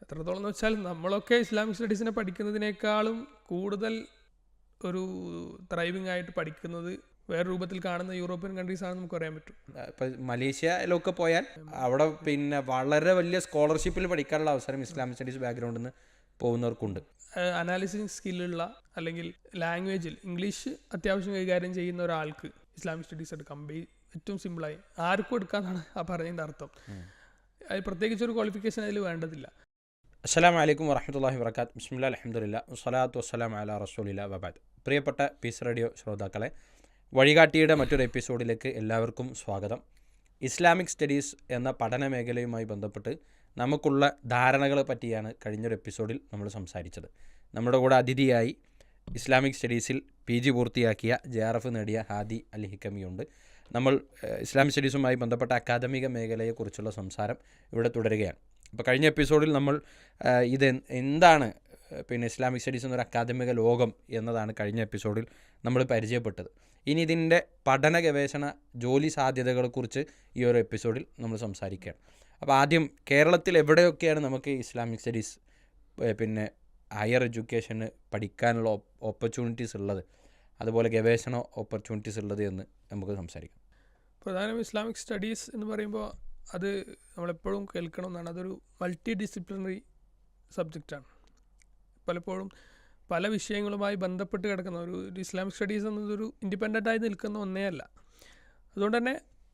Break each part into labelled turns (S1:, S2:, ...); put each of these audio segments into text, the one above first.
S1: എത്രത്തോളം എന്ന് വെച്ചാൽ നമ്മളൊക്കെ ഇസ്ലാമിക് സ്റ്റഡീസിനെ പഠിക്കുന്നതിനേക്കാളും കൂടുതൽ ഒരു ത്രൈവിംഗ് ആയിട്ട് പഠിക്കുന്നത് വേറെ രൂപത്തിൽ കാണുന്ന യൂറോപ്യൻ കൺട്രീസ് ആണെന്ന് നമുക്ക് പറയാൻ പറ്റും.
S2: ഇപ്പം മലേഷ്യയിലൊക്കെ പോയാൽ അവിടെ പിന്നെ വളരെ വലിയ സ്കോളർഷിപ്പിൽ പഠിക്കാനുള്ള അവസരം ഇസ്ലാമിക് സ്റ്റഡീസ് ബാക്ക്ഗ്രൗണ്ടിൽ നിന്ന് പോകുന്നവർക്കുണ്ട്.
S1: അനാലിസിസ് സ്കില്ലുള്ള അല്ലെങ്കിൽ ലാംഗ്വേജിൽ ഇംഗ്ലീഷ് അത്യാവശ്യം കൈകാര്യം ചെയ്യുന്ന ഒരാൾക്ക് ഇസ്ലാമിക് സ്റ്റഡീസ് എടുക്കാം. ഏറ്റവും സിമ്പിളായി ആർക്കും എടുക്കാമെന്നാണ് ആ പറഞ്ഞതിൻ്റെ അർത്ഥം. അത് പ്രത്യേകിച്ച് ഒരു ക്വാളിഫിക്കേഷൻ അതിൽ വേണ്ടതില്ല.
S2: അസ്സലാമു അലൈക്കും വറഹ്മത്തുള്ളാഹി വബറകാതുഹു. ബിസ്മില്ലാഹിൽ അൽഹംദുലില്ലാഹ് വസ്സലാത്തു വസ്സലാമു അലാ റസൂലില്ലാഹി വബഅദ്. പ്രിയപ്പെട്ട പീസ് റേഡിയോ ശ്രോതാക്കളെ, വഴികാട്ടിയുടെ മറ്റൊരു എപ്പിസോഡിലേക്ക് എല്ലാവർക്കും സ്വാഗതം. ഇസ്ലാമിക് സ്റ്റഡീസ് എന്ന പഠന മേഖലയുമായി ബന്ധപ്പെട്ട് നമുക്കുള്ള ധാരണകളെ പറ്റിയാണ് കഴിഞ്ഞൊരു എപ്പിസോഡിൽ നമ്മൾ സംസാരിച്ചത്. നമ്മുടെ കൂടെ അതിഥിയായി ഇസ്ലാമിക് സ്റ്റഡീസിൽ PG പൂർത്തിയാക്കിയ JRF നേടിയ ഹാദി അൽ ഹിക്കമിയുണ്ട്. നമ്മൾ ഇസ്ലാമിക് സ്റ്റഡീസുമായി ബന്ധപ്പെട്ട അക്കാദമിക മേഖലയെക്കുറിച്ചുള്ള സംസാരം ഇവിടെ തുടരുകയാണ്. അപ്പോൾ കഴിഞ്ഞ എപ്പിസോഡിൽ നമ്മൾ എന്താണ് പിന്നെ ഇസ്ലാമിക് സ്റ്റഡീസ് എന്നൊരു അക്കാദമിക ലോകം എന്നതാണ് കഴിഞ്ഞ എപ്പിസോഡിൽ നമ്മൾ പരിചയപ്പെട്ടത്. ഇനി ഇതിൻ്റെ പഠന ഗവേഷണ ജോലി സാധ്യതകളെക്കുറിച്ച് ഈ ഒരു എപ്പിസോഡിൽ നമ്മൾ സംസാരിക്കുകയാണ്. അപ്പോൾ ആദ്യം കേരളത്തിൽ എവിടെയൊക്കെയാണ് നമുക്ക് ഇസ്ലാമിക് സ്റ്റഡീസ് പിന്നെ ഹയർ എഡ്യൂക്കേഷന് പഠിക്കാനുള്ള ഓപ്പർച്യൂണിറ്റീസ് ഉള്ളത്, അതുപോലെ ഗവേഷണ ഓപ്പർച്യൂണിറ്റീസ് ഉള്ളത് എന്ന് നമുക്ക് സംസാരിക്കാം.
S1: പ്രധാനമായും ഇസ്ലാമിക് സ്റ്റഡീസ് എന്ന് പറയുമ്പോൾ അത് നമ്മളെപ്പോഴും കേൾക്കണമെന്നാണ്. അതൊരു മൾട്ടി ഡിസിപ്ലിനറി സബ്ജക്റ്റാണ്. പലപ്പോഴും പല വിഷയങ്ങളുമായി ബന്ധപ്പെട്ട് കിടക്കുന്ന ഒരു ഇസ്ലാമിക് സ്റ്റഡീസ് എന്നതൊരു ഇൻഡിപെൻഡൻ്റായി നിൽക്കുന്ന ഒന്നേ അല്ല. അതുകൊണ്ട് തന്നെ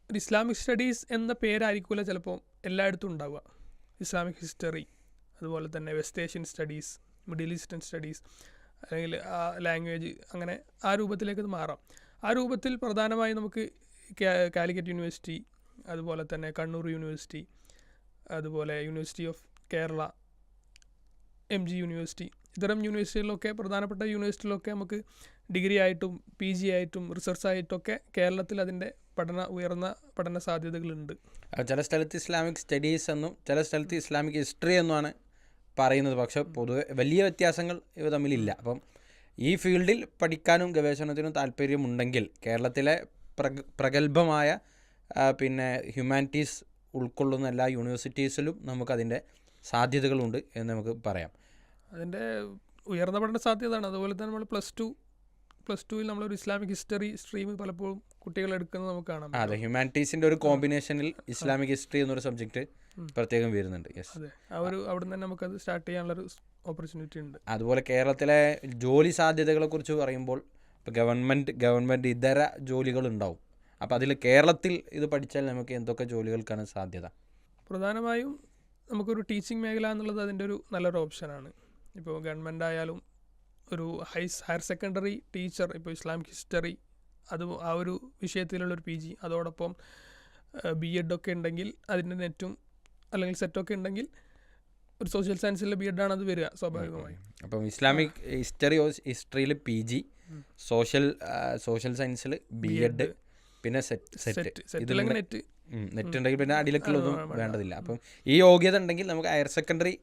S1: ഒരു ഇസ്ലാമിക് സ്റ്റഡീസ് എന്ന പേരായിരിക്കില്ല ചിലപ്പോൾ എല്ലായിടത്തും ഉണ്ടാവുക. ഇസ്ലാമിക് ഹിസ്റ്ററി, അതുപോലെ തന്നെ west Asian studies, middle eastern studies, അല്ലെങ്കിൽ ലാംഗ്വേജ്, അങ്ങനെ ആ രൂപത്തിലേക്ക് ഇത് മാറാം. ആ രൂപത്തിൽ പ്രധാനമായും നമുക്ക് കാലിക്കറ്റ് യൂണിവേഴ്സിറ്റി, അതുപോലെ തന്നെ കണ്ണൂർ യൂണിവേഴ്സിറ്റി, അതുപോലെ university of Kerala, MG university, ഇത്തരം യൂണിവേഴ്സിറ്റികളിലൊക്കെ, പ്രധാനപ്പെട്ട യൂണിവേഴ്സിറ്റികളിലൊക്കെ നമുക്ക് ഡിഗ്രി ആയിട്ടും PG ആയിട്ടും റിസർച്ച് ആയിട്ടൊക്കെ കേരളത്തിൽ അതിൻ്റെ ഉയർന്ന പഠന സാധ്യതകളുണ്ട്.
S2: ചില സ്ഥലത്ത് ഇസ്ലാമിക് സ്റ്റഡീസ് എന്നും ചില സ്ഥലത്ത് ഇസ്ലാമിക് ഹിസ്റ്ററി എന്നുമാണ് പറയുന്നത്. പക്ഷേ പൊതുവെ വലിയ വ്യത്യാസങ്ങൾ ഇവ തമ്മിലില്ല. അപ്പം ഈ ഫീൽഡിൽ പഠിക്കാനും ഗവേഷണത്തിനും താല്പര്യമുണ്ടെങ്കിൽ കേരളത്തിലെ പ്രഗത്ഭമായ പിന്നെ ഹ്യൂമാനിറ്റീസ് ഉൾക്കൊള്ളുന്ന എല്ലാ യൂണിവേഴ്സിറ്റീസിലും നമുക്കതിൻ്റെ സാധ്യതകളുണ്ട് എന്ന് നമുക്ക് പറയാം.
S1: അതിൻ്റെ ഉയർന്ന പഠന സാധ്യതയാണ്. അതുപോലെ തന്നെ നമ്മൾ പ്ലസ് ടുവിൽ നമ്മളൊരു ഇസ്ലാമിക് ഹിസ്റ്ററി സ്ട്രീം പലപ്പോഴും കുട്ടികൾ എടുക്കുന്നത് നമുക്ക് കാണാം.
S2: അതെ, ഹ്യൂമാനിറ്റീസിൻ്റെ ഒരു കോമ്പിനേഷനിൽ ഇസ്ലാമിക് ഹിസ്റ്ററി എന്നൊരു സബ്ജക്റ്റ് പ്രത്യേകം വരുന്നുണ്ട്.
S1: അതെ, അവിടെ നിന്ന് തന്നെ നമുക്കത് സ്റ്റാർട്ട് ചെയ്യാനുള്ളൊരു ഓപ്പർച്യൂണിറ്റി ഉണ്ട്.
S2: അതുപോലെ കേരളത്തിലെ ജോലി സാധ്യതകളെക്കുറിച്ച് പറയുമ്പോൾ ഇപ്പോൾ ഗവൺമെൻറ് ഇതര ജോലികളുണ്ടാവും. അപ്പോൾ അതിൽ കേരളത്തിൽ ഇത് പഠിച്ചാൽ നമുക്ക് എന്തൊക്കെ ജോലികൾക്കാണ് സാധ്യത? പ്രധാനമായും
S1: നമുക്കൊരു ടീച്ചിങ് മേഖല എന്നുള്ളത് അതിൻ്റെ ഒരു നല്ലൊരു ഓപ്ഷനാണ്. ഇപ്പോൾ ഗവൺമെൻറ് ആയാലും ഒരു ഹയർ സെക്കൻഡറി ടീച്ചർ, ഇപ്പോൾ ഇസ്ലാമിക് ഹിസ്റ്ററി ആ ഒരു വിഷയത്തിലുള്ളൊരു PG, അതോടൊപ്പം B.Ed ഒക്കെ ഉണ്ടെങ്കിൽ അതിൻ്റെ നെറ്റും അല്ലെങ്കിൽ സെറ്റൊക്കെ ഉണ്ടെങ്കിൽ ഒരു സോഷ്യൽ സയൻസിലെ B.Ed ആണ് അത് വരിക സ്വാഭാവികമായും.
S2: അപ്പം ഇസ്ലാമിക് ഹിസ്റ്ററിയിൽ PG, സോഷ്യൽ സയൻസിൽ B.Ed, പിന്നെ നെറ്റ് ഉണ്ടെങ്കിൽ പിന്നെ അടിയിലേക്കുള്ളൊന്നും വേണ്ടതില്ല. അപ്പം ഈ യോഗ്യത ഉണ്ടെങ്കിൽ നമുക്ക് ഹയർ സെക്കൻഡറി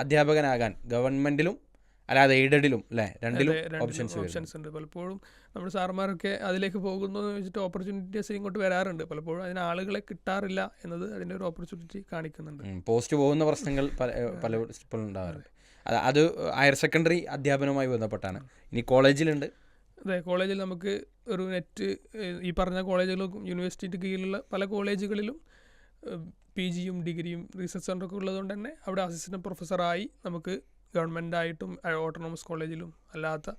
S2: അധ്യാപകനാകാൻ ഗവൺമെൻറ്റിലും അല്ലാതെ എയ്ഡഡിലും അല്ലേ, രണ്ടിലും ഓപ്ഷൻസ്
S1: ഉണ്ട്. പലപ്പോഴും നമ്മുടെ സാർമാരൊക്കെ അതിലേക്ക് പോകുന്നു എന്ന് വെച്ചിട്ട് ഓപ്പർച്യൂണിറ്റീസ് ഇങ്ങോട്ട് വരാറുണ്ട്. പലപ്പോഴും അതിന് ആളുകളെ കിട്ടാറില്ല എന്നത് അതിൻ്റെ ഒരു ഓപ്പർച്യൂണിറ്റി കാണിക്കുന്നുണ്ട്.
S2: പോസ്റ്റ് പോകുന്ന പ്രശ്നങ്ങൾ പലപ്പോഴും ഉണ്ടാകാറുണ്ട്. അത് ഹയർ സെക്കൻഡറി അധ്യാപനവുമായി ബന്ധപ്പെട്ടാണ്. ഇനി കോളേജിലുണ്ട്.
S1: അതെ, കോളേജിൽ നമുക്ക് ഒരു നെറ്റ്, ഈ പറഞ്ഞ കോളേജുകളും യൂണിവേഴ്സിറ്റിക്ക് കീഴിലുള്ള പല കോളേജുകളിലും PGയും ഡിഗ്രിയും റിസർച്ച് സെൻ്ററൊക്കെ ഉള്ളതുകൊണ്ട് തന്നെ അവിടെ അസിസ്റ്റൻറ്റ് പ്രൊഫസറായി നമുക്ക് ഗവൺമെൻറ്റായിട്ടും ഓട്ടോണമസ് കോളേജിലും അല്ലാത്ത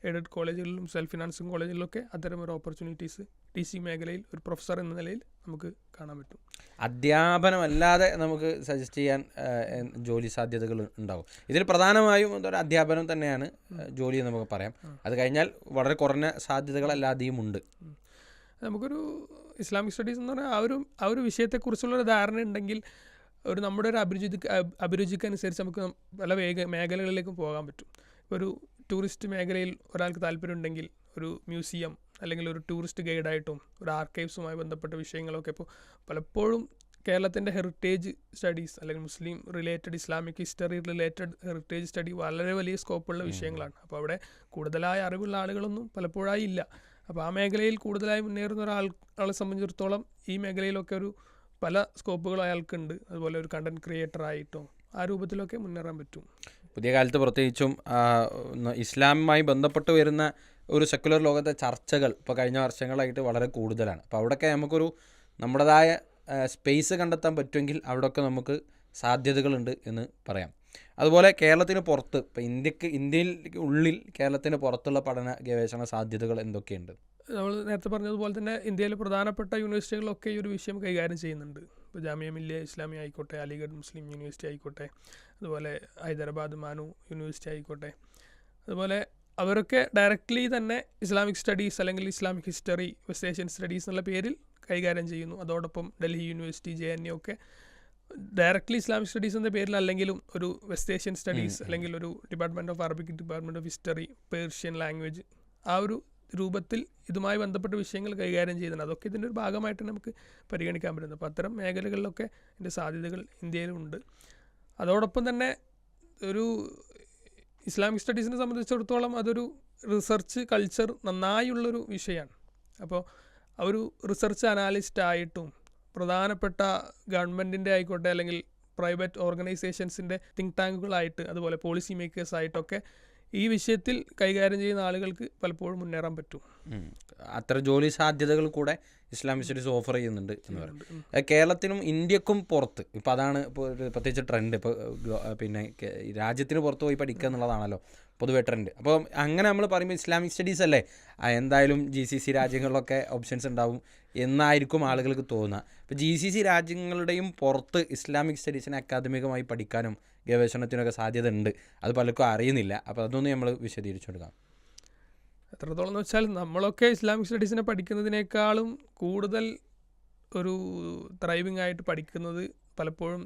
S1: എയ്ഡഡ് കോളേജുകളിലും സെൽഫ് ഫിനാൻസിങ് കോളേജിലൊക്കെ അത്തരം ഒരു ഓപ്പർച്യൂണിറ്റീസ് ടീച്ചിങ് മേഖലയിൽ ഒരു പ്രൊഫസർ എന്ന നിലയിൽ നമുക്ക് കാണാൻ പറ്റും.
S2: അധ്യാപനമല്ലാതെ നമുക്ക് സജസ്റ്റ് ചെയ്യാൻ ജോലി സാധ്യതകൾ ഉണ്ടാവും. ഇതിൽ പ്രധാനമായും ഒരു അധ്യാപനം തന്നെയാണ് ജോലി എന്ന് നമുക്ക് പറയാം. അത് കഴിഞ്ഞാൽ വളരെ കുറഞ്ഞ സാധ്യതകളല്ലാതെയും ഉണ്ട്.
S1: നമുക്കൊരു ഇസ്ലാമിക് സ്റ്റഡീസ് എന്ന് പറഞ്ഞാൽ ആ ഒരു വിഷയത്തെക്കുറിച്ചുള്ളൊരു ധാരണ ഉണ്ടെങ്കിൽ നമ്മുടെ ഒരു അഭിരുചിക്കനുസരിച്ച് നമുക്ക് പല മേഖലകളിലേക്കും പോകാൻ പറ്റും. ഒരു ടൂറിസ്റ്റ് മേഖലയിൽ ഒരാൾക്ക് താല്പര്യമുണ്ടെങ്കിൽ ഒരു മ്യൂസിയം അല്ലെങ്കിൽ ഒരു ടൂറിസ്റ്റ് ഗൈഡായിട്ടും ഒരു ആർക്കൈവ്സുമായി ബന്ധപ്പെട്ട വിഷയങ്ങളൊക്കെ ഇപ്പോൾ പലപ്പോഴും കേരളത്തിൻ്റെ ഹെറിറ്റേജ് സ്റ്റഡീസ് അല്ലെങ്കിൽ മുസ്ലിം related, Islamic history related heritage study വളരെ വലിയ സ്കോപ്പുള്ള വിഷയങ്ങളാണ്. അപ്പോൾ അവിടെ കൂടുതലായ അറിവുള്ള ആളുകളൊന്നും പലപ്പോഴായി ഇല്ല. അപ്പോൾ ആ മേഖലയിൽ കൂടുതലായി മുന്നേറുന്ന ഒരാളെ സംബന്ധിച്ചിടത്തോളം ഈ മേഖലയിലൊക്കെ പല സ്കോപ്പുകൾ അയാൾക്കുണ്ട്. അതുപോലെ ഒരു കണ്ടൻറ് ക്രിയേറ്റർ ആയിട്ടോ ആ രൂപത്തിലൊക്കെ മുന്നേറാൻ പറ്റും.
S2: പുതിയ കാലത്ത് പ്രത്യേകിച്ചും ഇസ്ലാമുമായി ബന്ധപ്പെട്ട് വരുന്ന ഒരു സെക്കുലർ ലോകത്തെ ചർച്ചകൾ ഇപ്പോൾ കഴിഞ്ഞ വർഷങ്ങളായിട്ട് വളരെ കൂടുതലാണ്. അപ്പോൾ അവിടെയൊക്കെ നമുക്കൊരു നമ്മുടേതായ സ്പേസ് കണ്ടെത്താൻ പറ്റുമെങ്കിൽ അവിടെയൊക്കെ നമുക്ക് സാധ്യതകളുണ്ട് എന്ന് പറയാം. അതുപോലെ കേരളത്തിന് പുറത്ത് ഇപ്പോൾ ഇന്ത്യയിൽ ഉള്ളിൽ കേരളത്തിന് പുറത്തുള്ള പഠന ഗവേഷണ സാധ്യതകൾ എന്തൊക്കെയുണ്ട്?
S1: നമ്മൾ നേരത്തെ പറഞ്ഞതുപോലെ തന്നെ ഇന്ത്യയിലെ പ്രധാനപ്പെട്ട യൂണിവേഴ്സിറ്റികളൊക്കെ ഈ ഒരു വിഷയം കൈകാര്യം ചെയ്യുന്നുണ്ട്. ഇപ്പോൾ ജാമിയ മില്ലിയ ഇസ്ലാമിയ ആയിക്കോട്ടെ, അലിഗഡ് മുസ്ലിം യൂണിവേഴ്സിറ്റി ആയിക്കോട്ടെ, അതുപോലെ ഹൈദരാബാദ് മാനു യൂണിവേഴ്സിറ്റി ആയിക്കോട്ടെ, അതുപോലെ അവരൊക്കെ ഡയറക്റ്റ്ലി തന്നെ ഇസ്ലാമിക് സ്റ്റഡീസ് അല്ലെങ്കിൽ Islamic history, west Asian studies എന്നുള്ള പേരിൽ കൈകാര്യം ചെയ്യുന്നു. അതോടൊപ്പം ഡൽഹി യൂണിവേഴ്സിറ്റി, JNU ഒക്കെ ഡയറക്റ്റ്ലി ഇസ്ലാമിക് സ്റ്റഡീസ് എന്ന പേരിൽ അല്ലെങ്കിലും ഒരു വെസ്റ്റ് ഏഷ്യൻ സ്റ്റഡീസ് അല്ലെങ്കിൽ ഒരു department of Arabic, department of history, Persian language, ആ ഒരു രൂപത്തിൽ ഇതുമായി ബന്ധപ്പെട്ട വിഷയങ്ങൾ കൈകാര്യം ചെയ്യുന്നുണ്ട്. അതൊക്കെ ഇതിൻ്റെ ഒരു ഭാഗമായിട്ട് നമുക്ക് പരിഗണിക്കാൻ പറ്റുന്നത്. അപ്പോൾ അത്തരം മേഖലകളിലൊക്കെ ഇതിൻ്റെ സാധ്യതകൾ ഇന്ത്യയിലുണ്ട്. അതോടൊപ്പം തന്നെ ഒരു ഇസ്ലാമിക് സ്റ്റഡീസിനെ സംബന്ധിച്ചിടത്തോളം അതൊരു റിസർച്ച് കൾച്ചർ നന്നായുള്ളൊരു വിഷയമാണ്. അപ്പോൾ ആ ഒരു റിസർച്ച് അനാലിസ്റ്റ് ആയിട്ടും പ്രധാനപ്പെട്ട ഗവൺമെൻറ്റിൻ്റെ ആയിക്കോട്ടെ അല്ലെങ്കിൽ പ്രൈവറ്റ് ഓർഗനൈസേഷൻസിൻ്റെ തിങ്ക് ടാങ്കുകളായിട്ട്, അതുപോലെ പോളിസി മേക്കേഴ്സായിട്ടൊക്കെ ഈ വിഷയത്തിൽ കൈകാര്യം ചെയ്യുന്ന ആളുകൾക്ക് പലപ്പോഴും മുന്നേറാൻ പറ്റും.
S2: അത്ര ജോലി സാധ്യതകൾ കൂടെ ഇസ്ലാമിക് സ്റ്റഡീസ് ഓഫർ ചെയ്യുന്നുണ്ട് എന്ന് പറയും. കേരളത്തിനും ഇന്ത്യക്കും പുറത്ത് ഇപ്പോൾ അതാണ് ഇപ്പോൾ പ്രത്യേകിച്ച് ട്രെൻഡ്. ഇപ്പോൾ പിന്നെ രാജ്യത്തിന് പുറത്ത് പോയി പഠിക്കുക എന്നുള്ളതാണല്ലോ പൊതുവെ ട്രെൻഡ്. അപ്പോൾ അങ്ങനെ നമ്മൾ പറയുമ്പോൾ ഇസ്ലാമിക് സ്റ്റഡീസ് അല്ലേ, എന്തായാലും GCC രാജ്യങ്ങളിലൊക്കെ ഓപ്ഷൻസ് ഉണ്ടാവും എന്നായിരിക്കും ആളുകൾക്ക് തോന്നുക. ഇപ്പോൾ GCC രാജ്യങ്ങളുടെയും പുറത്ത് ഇസ്ലാമിക് സ്റ്റഡീസിനെ അക്കാദമികമായി പഠിക്കാനും ഗവേഷണത്തിനൊക്കെ സാധ്യത ഉണ്ട്. അത് പലർക്കും അറിയുന്നില്ല. അപ്പോൾ അതൊന്ന് നമ്മൾ വിശദീകരിച്ചു കൊടുക്കാം.
S1: എത്രത്തോളം എന്ന് വെച്ചാൽ നമ്മളൊക്കെ ഇസ്ലാമിക് സ്റ്റഡീസിനെ പഠിക്കുന്നതിനേക്കാളും കൂടുതൽ ഒരു ത്രൈവിംഗ് ആയിട്ട് പഠിക്കുന്നത് പലപ്പോഴും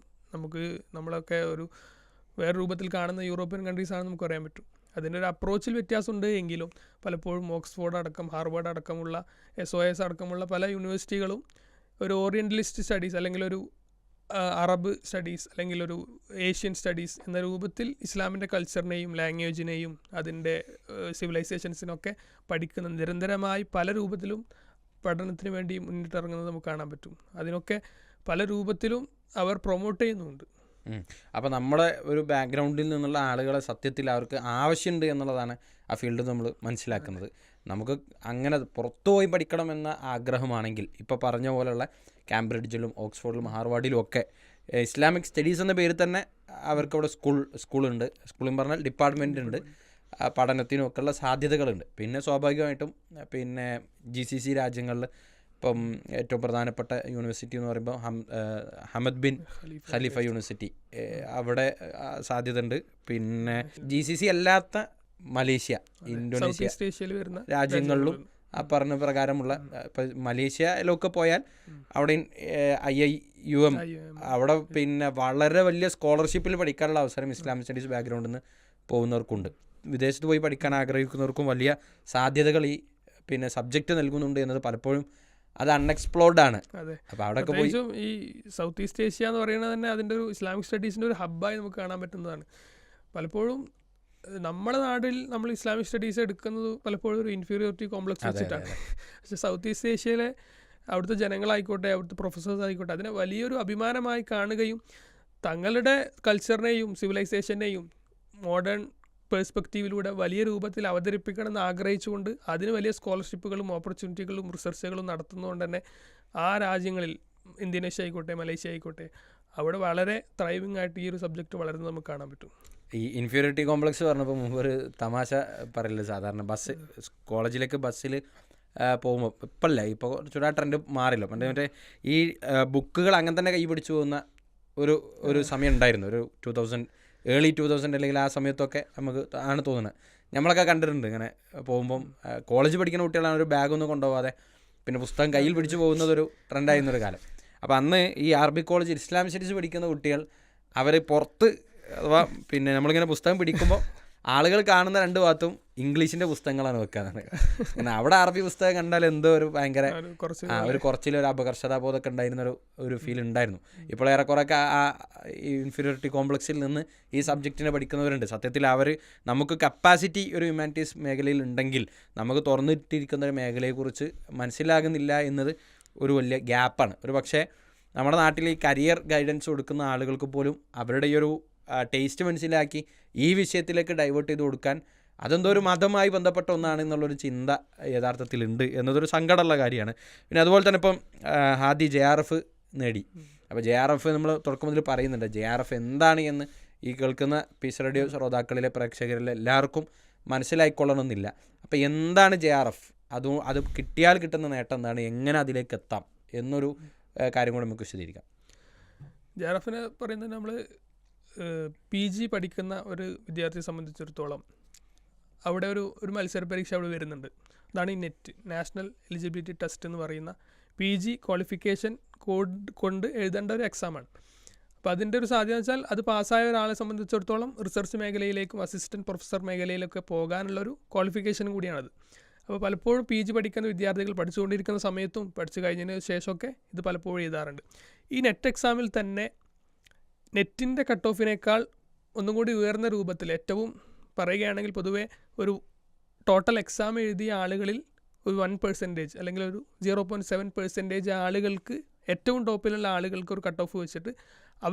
S1: നമ്മളൊക്കെ ഒരു വേറെ രൂപത്തിൽ കാണുന്ന യൂറോപ്യൻ കൺട്രീസാണെന്ന് നമുക്ക് അറിയാൻ പറ്റും. അതിൻ്റെ ഒരു അപ്രോച്ചിൽ വ്യത്യാസമുണ്ട് എങ്കിലും പലപ്പോഴും ഓക്സ്ഫോർഡ് അടക്കം, ഹാർവാർഡ് അടക്കമുള്ള, SOS അടക്കമുള്ള പല യൂണിവേഴ്സിറ്റികളും ഒരു ഓറിയൻ്റലിസ്റ്റ് സ്റ്റഡീസ് അല്ലെങ്കിൽ ഒരു അറബ് സ്റ്റഡീസ് അല്ലെങ്കിൽ ഒരു ഏഷ്യൻ സ്റ്റഡീസ് എന്ന രൂപത്തിൽ ഇസ്ലാമിൻ്റെ കൾച്ചറിനെയും ലാംഗ്വേജിനെയും അതിൻ്റെ സിവിലൈസേഷൻസിനൊക്കെ പഠിക്കുന്ന നിരന്തരമായി പല രൂപത്തിലും പഠനത്തിന് വേണ്ടി മുന്നിട്ടിറങ്ങുന്നത് നമുക്ക് കാണാൻ പറ്റും. അതിനൊക്കെ പല രൂപത്തിലും അവർ പ്രൊമോട്ട് ചെയ്യുന്നുണ്ട്.
S2: അപ്പോൾ നമ്മുടെ ഒരു ബാക്ക്ഗ്രൗണ്ടിൽ നിന്നുള്ള ആളുകളെ സത്യത്തിൽ അവർക്ക് ആവശ്യമുണ്ട് എന്നുള്ളതാണ് ആ ഫീൽഡ് നമ്മൾ മനസ്സിലാക്കുന്നത്. നമുക്ക് അങ്ങനെ പുറത്തു പോയി പഠിക്കണമെന്ന ആഗ്രഹമാണെങ്കിൽ ഇപ്പോൾ പറഞ്ഞ പോലെയുള്ള കാംബ്രിഡ്ജിലും ഓക്സ്ഫോർഡിലും ഹാർവാർഡിലും ഒക്കെ ഇസ്ലാമിക് സ്റ്റഡീസ് എന്ന പേരിൽ തന്നെ അവർക്കവിടെ സ്കൂളുണ്ട്. സ്കൂളെന്ന് പറഞ്ഞാൽ ഡിപ്പാർട്ട്മെൻ്റ് ഉണ്ട്. പഠനത്തിനൊക്കെയുള്ള സാധ്യതകളുണ്ട്. പിന്നെ സ്വാഭാവികമായിട്ടും പിന്നെ GCC രാജ്യങ്ങളിൽ ഇപ്പം ഏറ്റവും പ്രധാനപ്പെട്ട യൂണിവേഴ്സിറ്റി എന്ന് പറയുമ്പോൾ ഹമദ് ബിൻ ഖലീഫ യൂണിവേഴ്സിറ്റി, അവിടെ സാധ്യത ഉണ്ട്. പിന്നെ GCC അല്ലാത്ത മലേഷ്യ, ഇന്തോനേഷ്യ രാജ്യങ്ങളിലും ആ പറഞ്ഞ പ്രകാരമുള്ള ഇപ്പം മലേഷ്യയിലൊക്കെ പോയാൽ അവിടെ IIUM അവിടെ പിന്നെ വളരെ വലിയ സ്കോളർഷിപ്പിൽ പഠിക്കാനുള്ള അവസരം ഇസ്ലാമിക് സ്റ്റഡീസ് ബാക്ക്ഗ്രൗണ്ടിൽ നിന്ന് പോകുന്നവർക്കുണ്ട്. വിദേശത്ത് പോയി പഠിക്കാൻ ആഗ്രഹിക്കുന്നവർക്കും വലിയ സാധ്യതകൾ ഈ പിന്നെ സബ്ജക്റ്റ് നൽകുന്നുണ്ട് എന്നത് പലപ്പോഴും അത് അൺഎക്സ്പ്ലോർഡ് ആണ്. അപ്പോൾ അവിടെയൊക്കെ പോയി
S1: ഈ സൗത്ത് ഈസ്റ്റ് ഏഷ്യ എന്ന് പറയുന്നത് തന്നെ അതിൻ്റെ ഒരു ഇസ്ലാമിക് സ്റ്റഡീസിൻ്റെ ഒരു ഹബ്ബായി നമുക്ക് കാണാൻ പറ്റുന്നതാണ്. പലപ്പോഴും നമ്മുടെ നാട്ടിൽ നമ്മൾ ഇസ്ലാമിക് സ്റ്റഡീസ് എടുക്കുന്നത് പലപ്പോഴും ഒരു ഇൻഫീരിയോറിറ്റി കോംപ്ലക്സ് വെച്ചിട്ടാണ്. പക്ഷേ സൗത്ത് ഈസ്റ്റ് ഏഷ്യയിലെ അവിടുത്തെ ജനങ്ങളായിക്കോട്ടെ, അവിടുത്തെ പ്രൊഫസേഴ്സ് ആയിക്കോട്ടെ, അതിനെ വലിയൊരു അഭിമാനമായി കാണുകയും തങ്ങളുടെ കൾച്ചറിനെയും സിവിലൈസേഷനെയും മോഡേൺ പേഴ്സ്പെക്റ്റീവിലൂടെ വലിയ രൂപത്തിൽ അവതരിപ്പിക്കണമെന്ന് ആഗ്രഹിച്ചുകൊണ്ട് അതിന് വലിയ സ്കോളർഷിപ്പുകളും ഓപ്പർച്യൂണിറ്റികളും റിസർച്ചുകളും നടത്തുന്നതുകൊണ്ട് തന്നെ ആ രാജ്യങ്ങളിൽ ഇന്തോനേഷ്യ ആയിക്കോട്ടെ, മലേഷ്യ ആയിക്കോട്ടെ, അവിടെ വളരെ ത്രൈവിംഗ് ആയിട്ട് ഈ ഒരു സബ്ജക്റ്റ് വളരുന്നത് നമുക്ക് കാണാൻ പറ്റും.
S2: ഈ ഇൻഫീരിയോറിറ്റി കോംപ്ലക്സ് പറഞ്ഞപ്പോൾ മുമ്പ് ഒരു തമാശ പറയില്ല, സാധാരണ കോളേജിലേക്ക് ബസ്സിൽ പോകുമ്പോൾ ഇപ്പല്ല, ഇപ്പോൾ കുറച്ചുകൂടെ ട്രെൻഡ് മാറില്ല. മറ്റേ ഈ ബുക്കുകൾ അങ്ങനെ തന്നെ കൈ പിടിച്ചു പോകുന്ന ഒരു സമയം ഉണ്ടായിരുന്നു. ഒരു 2000 അല്ലെങ്കിൽ ആ സമയത്തൊക്കെ നമുക്ക് ആണ് തോന്നുന്നത്. നമ്മളൊക്കെ കണ്ടിട്ടുണ്ട് ഇങ്ങനെ പോകുമ്പം കോളേജ് പഠിക്കുന്ന കുട്ടികളാണ് ഒരു ബാഗൊന്നും കൊണ്ടുപോകാതെ പിന്നെ പുസ്തകം കയ്യിൽ പിടിച്ചു പോകുന്നതൊരു ട്രെൻഡായിരുന്നൊരു കാലം. അപ്പോൾ അന്ന് ഈ അറബിക് കോളേജിൽ ഇസ്ലാമിക് സ്റ്റഡീസ് പഠിക്കുന്ന കുട്ടികൾ അവർ പുറത്ത് അഥവാ പിന്നെ നമ്മളിങ്ങനെ പുസ്തകം പിടിക്കുമ്പോൾ ആളുകൾ കാണുന്ന രണ്ട് ഭാഗത്തും ഇംഗ്ലീഷിൻ്റെ പുസ്തകങ്ങളാണ് വെക്കാനാണ്. പിന്നെ അവിടെ അറബി പുസ്തകം കണ്ടാൽ എന്തോ ഒരു ഭയങ്കര ഒരു കുറച്ചിലൊരു അപകർഷതാബോധമൊക്കെ ഉണ്ടായിരുന്ന ഒരു ഫീൽ ഉണ്ടായിരുന്നു. ഇപ്പോൾ ഏറെക്കുറെയൊക്കെ ആ ഇൻഫീരിയോറിറ്റി കോംപ്ലക്സിൽ നിന്ന് ഈ സബ്ജക്റ്റിനെ പഠിക്കുന്നവരുണ്ട്. സത്യത്തിൽ അവർ നമുക്ക് കപ്പാസിറ്റി ഒരു ഹ്യൂമാനിറ്റീസ് മേഖലയിൽ ഉണ്ടെങ്കിൽ നമുക്ക് തുറന്നിട്ടിരിക്കുന്ന ഒരു മേഖലയെക്കുറിച്ച് മനസ്സിലാകുന്നില്ല എന്നത് ഒരു വലിയ ഗ്യാപ്പാണ്. ഒരു പക്ഷേ നമ്മുടെ നാട്ടിൽ ഈ കരിയർ ഗൈഡൻസ് കൊടുക്കുന്ന ആളുകൾക്ക് പോലും അവരുടെ ഈ ഒരു ടേസ്റ്റ് മനസ്സിലാക്കി ഈ വിഷയത്തിലേക്ക് ഡൈവേർട്ട് ചെയ്ത് കൊടുക്കാൻ അതെന്തോ ഒരു മതമായി ബന്ധപ്പെട്ട ഒന്നാണ് എന്നുള്ളൊരു ചിന്ത യഥാർത്ഥത്തിലുണ്ട് എന്നതൊരു സങ്കടമുള്ള കാര്യമാണ്. പിന്നെ അതുപോലെ തന്നെ ഇപ്പം ഹാദി JRF നേടി. അപ്പോൾ JRF നമ്മൾ തുടക്കം മുതൽ പറയുന്നുണ്ട്. JRF എന്താണ് എന്ന് ഈ കേൾക്കുന്ന പീസ് റേഡിയോ ശ്രോതാക്കളിലെ പ്രേക്ഷകരിലെ എല്ലാവർക്കും മനസ്സിലായിക്കൊള്ളണമെന്നില്ല. അപ്പോൾ എന്താണ് JRF, അത് കിട്ടിയാൽ കിട്ടുന്ന നേട്ടം എന്താണ്, എങ്ങനെ അതിലേക്ക് എത്താം എന്നൊരു കാര്യം കൂടെ നമുക്ക് വിശദീകരിക്കാം.
S1: JRFനെ പറയുന്നത് നമ്മൾ PG പഠിക്കുന്ന ഒരു വിദ്യാർത്ഥിയെ സംബന്ധിച്ചിടത്തോളം അവിടെ ഒരു മത്സര പരീക്ഷ അവിടെ വരുന്നുണ്ട്. അതാണ് ഈ നെറ്റ്, നാഷണൽ എലിജിബിലിറ്റി ടെസ്റ്റ് എന്ന് പറയുന്ന PG ക്വാളിഫിക്കേഷൻ കോഡ് കൊണ്ട് എഴുതേണ്ട ഒരു എക്സാമാണ്. അപ്പോൾ അതിൻ്റെ ഒരു സാധ്യത വെച്ചാൽ അത് പാസ്സായ ഒരാളെ സംബന്ധിച്ചിടത്തോളം റിസർച്ച് മേഖലയിലേക്കും അസിസ്റ്റൻറ്റ് പ്രൊഫസർ മേഖലയിലൊക്കെ പോകാനുള്ളൊരു ക്വാളിഫിക്കേഷൻ കൂടിയാണത്. അപ്പോൾ പലപ്പോഴും PG പഠിക്കുന്ന വിദ്യാർത്ഥികൾ പഠിച്ചുകൊണ്ടിരിക്കുന്ന സമയത്തും പഠിച്ചു കഴിഞ്ഞതിന് ശേഷമൊക്കെ ഇത് പലപ്പോഴും എഴുതാറുണ്ട്. ഈ നെറ്റ് എക്സാമിൽ തന്നെ നെറ്റിൻ്റെ കട്ട് ഓഫിനേക്കാൾ ഒന്നും കൂടി ഉയർന്ന രൂപത്തിൽ, ഏറ്റവും പറയുകയാണെങ്കിൽ പൊതുവേ ഒരു ടോട്ടൽ എക്സാം എഴുതിയ ആളുകളിൽ ഒരു 1% അല്ലെങ്കിൽ ഒരു 0.7% ആളുകൾക്ക്, ഏറ്റവും ടോപ്പിലുള്ള ആളുകൾക്ക് ഒരു കട്ട് ഓഫ് വെച്ചിട്ട്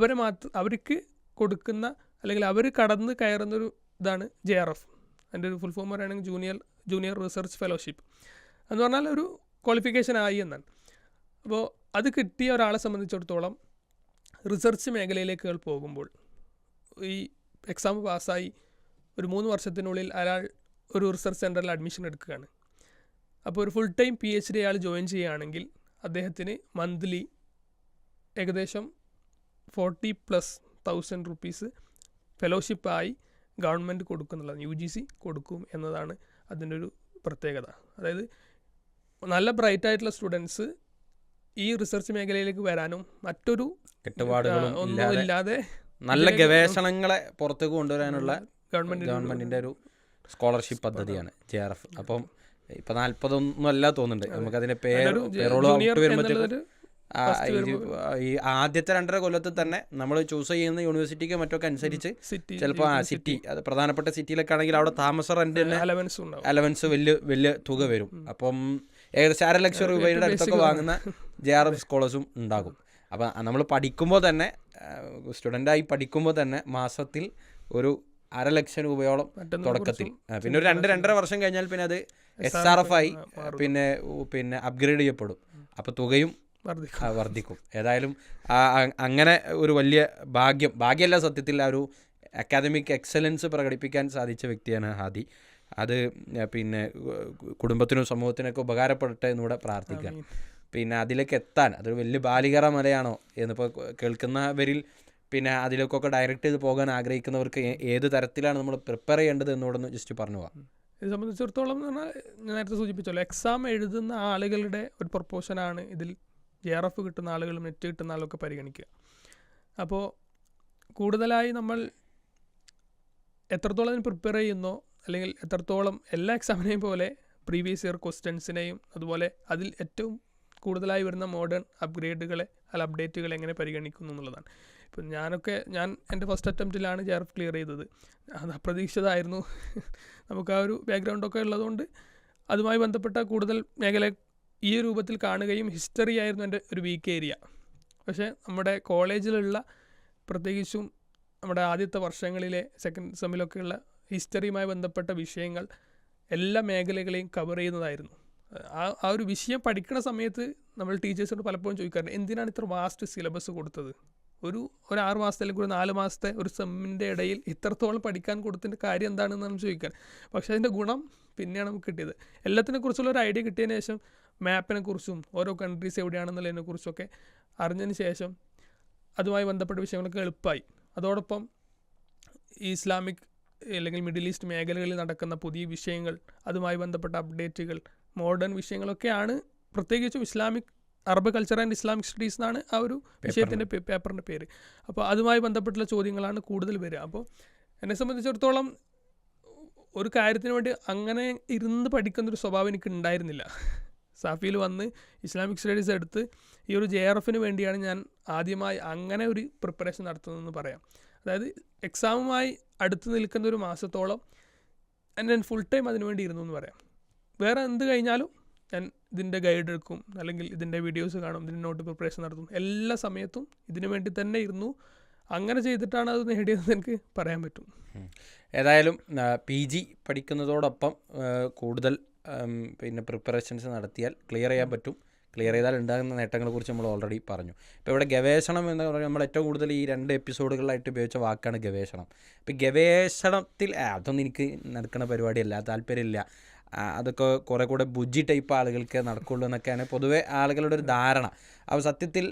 S1: അവർക്ക് കൊടുക്കുന്ന അല്ലെങ്കിൽ അവർ കടന്ന് കയറുന്നൊരു ഇതാണ് JRF. അതിൻ്റെ ഒരു ഫുൾ ഫോം പറയുകയാണെങ്കിൽ ജൂനിയർ റിസർച്ച് ഫെലോഷിപ്പ് എന്ന് പറഞ്ഞാൽ ഒരു ക്വാളിഫിക്കേഷൻ ആയി എന്നാണ്. അപ്പോൾ അത് കിട്ടിയ ഒരാളെ സംബന്ധിച്ചിടത്തോളം റിസർച്ച് മേഖലയിലേക്ക് പോകുമ്പോൾ ഈ എക്സാം പാസ്സായി ഒരു 3 വർഷത്തിനുള്ളിൽ അയാൾ ഒരു റിസർച്ച് സെൻറ്ററിൽ അഡ്മിഷൻ എടുക്കുകയാണ്. അപ്പോൾ ഒരു ഫുൾ ടൈം PhD അയാൾ ജോയിൻ ചെയ്യുകയാണെങ്കിൽ അദ്ദേഹത്തിന് മന്ത്ലി ഏകദേശം 40,000+ rupees ഫെലോഷിപ്പായി ഗവൺമെൻറ് കൊടുക്കുന്നുള്ളത്, UGC കൊടുക്കും എന്നതാണ് അതിൻ്റെ ഒരു പ്രത്യേകത. അതായത് നല്ല ബ്രൈറ്റായിട്ടുള്ള സ്റ്റുഡൻസ് ഈ റിസർച്ച് മേഖലയിലേക്ക് വരാനും മറ്റൊരു ഒന്നുമില്ലാതെ
S2: നല്ല ഗവേഷണങ്ങളെ പുറത്തേക്ക് കൊണ്ടുവരാനുള്ള ഗവൺമെൻറ്റിൻ്റെ ഒരു സ്കോളർഷിപ്പ് പദ്ധതിയാണ് JRF. അപ്പം ഇപ്പം 40 അല്ല തോന്നുന്നുണ്ട്. നമുക്കതിൻ്റെ പേരോള് വരുമ്പോഴത്തേക്കും ഈ ആദ്യത്തെ 2.5 കൊല്ലത്തിൽ തന്നെ നമ്മൾ ചൂസ് ചെയ്യുന്ന യൂണിവേഴ്സിറ്റിക്ക് മറ്റൊക്കെ അനുസരിച്ച് ചിലപ്പോൾ സിറ്റി, അത് പ്രധാനപ്പെട്ട സിറ്റിയിലൊക്കെ ആണെങ്കിൽ അവിടെ താമസ റെന്റിന് അലവൻസ് വലിയ തുക വരും. അപ്പം ഏകദേശം 1.5 ലക്ഷം രൂപയുടെ അടുത്തൊക്കെ വാങ്ങുന്ന JRF സ്കോളേഴ്സും ഉണ്ടാകും. അപ്പം നമ്മൾ പഠിക്കുമ്പോൾ തന്നെ, സ്റ്റുഡൻ്റായി പഠിക്കുമ്പോൾ തന്നെ മാസത്തിൽ ഒരു 1.5 ലക്ഷം രൂപയോളം തുടക്കത്തിൽ, പിന്നെ ഒരു 2-2.5 വർഷം കഴിഞ്ഞാൽ പിന്നെ അത് SRF ആയി പിന്നെ അപ്ഗ്രേഡ് ചെയ്യപ്പെടും. അപ്പോൾ തുകയും വർദ്ധിക്കും. ഏതായാലും അങ്ങനെ ഒരു വലിയ ഭാഗ്യമല്ല സത്യത്തിൽ, ആ ഒരു അക്കാദമിക് എക്സലൻസ് പ്രകടിപ്പിക്കാൻ സാധിച്ച വ്യക്തിയാണ് ഹാദി. അത് പിന്നെ കുടുംബത്തിനും സമൂഹത്തിനൊക്കെ ഉപകാരപ്പെടട്ടെ എന്നിവിടെ പ്രാർത്ഥിക്കാം. പിന്നെ അതിലേക്ക് എത്താൻ അതൊരു വലിയ ബാലികറ മലയാണോ എന്നിപ്പോൾ കേൾക്കുന്നവരിൽ പിന്നെ അതിലേക്കൊക്കെ ഡയറക്റ്റ് ചെയ്ത് പോകാൻ ആഗ്രഹിക്കുന്നവർക്ക് ഏത് തരത്തിലാണ് നമ്മൾ പ്രിപ്പയർ ചെയ്യേണ്ടത് എന്നോടൊന്ന് ജസ്റ്റ് പറഞ്ഞു പോകാം.
S1: ഇത് സംബന്ധിച്ചിടത്തോളം എന്ന് പറഞ്ഞാൽ ഞാൻ നേരത്തെ സൂചിപ്പിച്ചല്ലോ, എക്സാം എഴുതുന്ന ആളുകളുടെ ഒരു പ്രൊപ്പോർഷനാണ് ഇതിൽ JRF കിട്ടുന്ന ആളുകളും നെറ്റ് കിട്ടുന്ന ആളുകളൊക്കെ പരിഗണിക്കുക. അപ്പോൾ കൂടുതലായി നമ്മൾ എത്രത്തോളം അതിന് പ്രിപ്പയർ ചെയ്യുന്നോ, അല്ലെങ്കിൽ എത്രത്തോളം എല്ലാ എക്സാമിനെയും പോലെ പ്രീവിയസ് ഇയർ ക്വസ്റ്റ്യൻസിനെയും അതുപോലെ അതിൽ ഏറ്റവും കൂടുതലായി വരുന്ന മോഡേൺ അപ്ഗ്രേഡുകളെ അല്ല അപ്ഡേറ്റുകളെ എങ്ങനെ പരിഗണിക്കുന്നു എന്നുള്ളതാണ്. ഇപ്പം ഞാൻ എൻ്റെ ഫസ്റ്റ് അറ്റംപ്റ്റിലാണ് JRF ക്ലിയർ ചെയ്തത്. അത് അപ്രതീക്ഷിതമായിരുന്നു. നമുക്ക് ആ ഒരു ബാക്ക്ഗ്രൗണ്ടൊക്കെ ഉള്ളതുകൊണ്ട് അതുമായി ബന്ധപ്പെട്ട കൂടുതൽ മേഖല ഈ രൂപത്തിൽ കാണുകയും, ഹിസ്റ്ററി ആയിരുന്നു എൻ്റെ ഒരു വീക്ക് ഏരിയ. പക്ഷേ നമ്മുടെ കോളേജിലുള്ള, പ്രത്യേകിച്ചും നമ്മുടെ ആദ്യത്തെ വർഷങ്ങളിലെ സെക്കൻഡ് സെമ്മിലൊക്കെയുള്ള ഹിസ്റ്ററിയുമായി ബന്ധപ്പെട്ട വിഷയങ്ങൾ എല്ലാ മേഖലകളെയും കവർ ചെയ്യുന്നതായിരുന്നു. ആ ഒരു വിഷയം പഠിക്കുന്ന സമയത്ത് നമ്മൾ ടീച്ചേഴ്സിനോട് പലപ്പോഴും ചോദിക്കാറുണ്ട്, എന്തിനാണ് ഇത്ര വാസ്റ്റ് സിലബസ് കൊടുത്തത്? ഒരു 6 മാസത്തെ അല്ലെങ്കിൽ ഒരു 4 മാസത്തെ ഒരു സെമ്മിൻ്റെ ഇടയിൽ ഇത്രത്തോളം പഠിക്കാൻ കൊടുത്തതിൻ്റെ കാര്യം എന്താണെന്ന് നമ്മൾ ചോദിക്കാൻ. പക്ഷേ അതിൻ്റെ ഗുണം പിന്നെയാണ് നമുക്ക് കിട്ടിയത്. എല്ലാത്തിനെക്കുറിച്ചുള്ള ഒരു ഐഡിയ കിട്ടിയതിന് ശേഷം മാപ്പിനെക്കുറിച്ചും ഓരോ കൺട്രീസ് എവിടെയാണെന്നുള്ളതിനെക്കുറിച്ചൊക്കെ അറിഞ്ഞതിന് ശേഷം അതുമായി ബന്ധപ്പെട്ട വിഷയങ്ങളൊക്കെ എളുപ്പമായി. അതോടൊപ്പം ഈ ഇസ്ലാമിക് അല്ലെങ്കിൽ മിഡിൽ ഈസ്റ്റ് മേഖലകളിൽ നടക്കുന്ന പുതിയ വിഷയങ്ങൾ, അതുമായി ബന്ധപ്പെട്ട അപ്ഡേറ്റുകൾ, മോഡേൺ വിഷയങ്ങളൊക്കെയാണ് പ്രത്യേകിച്ചും Islamic Arab culture and Islamic studies എന്നാണ് ആ ഒരു വിഷയത്തിൻ്റെ പേപ്പറിൻ്റെ പേര്. അപ്പോൾ അതുമായി ബന്ധപ്പെട്ടുള്ള ചോദ്യങ്ങളാണ് കൂടുതൽ വരിക. അപ്പോൾ എന്നെ സംബന്ധിച്ചിടത്തോളം ഒരു കാര്യത്തിന് വേണ്ടി അങ്ങനെ ഇരുന്ന് പഠിക്കുന്നൊരു സ്വഭാവം എനിക്ക് ഉണ്ടായിരുന്നില്ല. സാഫിയിൽ വന്ന് ഇസ്ലാമിക് സ്റ്റഡീസ് എടുത്ത് ഈ ഒരു JRFന് വേണ്ടിയാണ് ഞാൻ ആദ്യമായി അങ്ങനെ ഒരു പ്രിപ്പറേഷൻ നടത്തുന്നതെന്ന് പറയാം. അതായത് എക്സാമുമായി അടുത്ത് നിൽക്കുന്ന ഒരു മാസത്തോളം ഞാൻ ഫുൾ ടൈം അതിനു വേണ്ടി ഇരുന്നു എന്ന് പറയാം. വേറെ എന്ത് കഴിഞ്ഞാലും ഞാൻ ഇതിൻ്റെ ഗൈഡ് എടുക്കും, അല്ലെങ്കിൽ ഇതിൻ്റെ വീഡിയോസ് കാണും, ഇതിൻ്റെ നോട്ട് പ്രിപ്പറേഷൻ നടത്തും. എല്ലാ സമയത്തും ഇതിനു വേണ്ടി തന്നെ ഇരുന്നു. അങ്ങനെ ചെയ്തിട്ടാണ് അത് നേടിയതെന്ന് എനിക്ക് പറയാൻ പറ്റും.
S2: ഏതായാലും PG പഠിക്കുന്നതോടൊപ്പം കൂടുതൽ പിന്നെ പ്രിപ്പറേഷൻസ് നടത്തിയാൽ ക്ലിയർ ചെയ്യാൻ പറ്റും. ക്ലിയർ ചെയ്താൽ ഉണ്ടാകുന്ന നേട്ടങ്ങളെക്കുറിച്ച് നമ്മൾ ഓൾറെഡി പറഞ്ഞു. ഇപ്പോൾ ഇവിടെ ഗവേഷണം എന്ന് പറയുന്നത് നമ്മൾ ഏറ്റവും കൂടുതൽ ഈ 2 എപ്പിസോഡുകളായിട്ട് ഉപയോഗിച്ച വാക്കാണ് ഗവേഷണം. ഇപ്പോൾ ഗവേഷണത്തിൽ അതൊന്നും എനിക്ക് നടക്കുന്ന പരിപാടിയല്ല, താല്പര്യമില്ല, അതൊക്കെ കുറേ കൂടെ ബുജ്ജി ടൈപ്പ് ആളുകൾക്ക് നടക്കുള്ളൂ എന്നൊക്കെയാണ് പൊതുവേ ആളുകളുടെ ഒരു ധാരണ. അപ്പോൾ സത്യത്തിൽ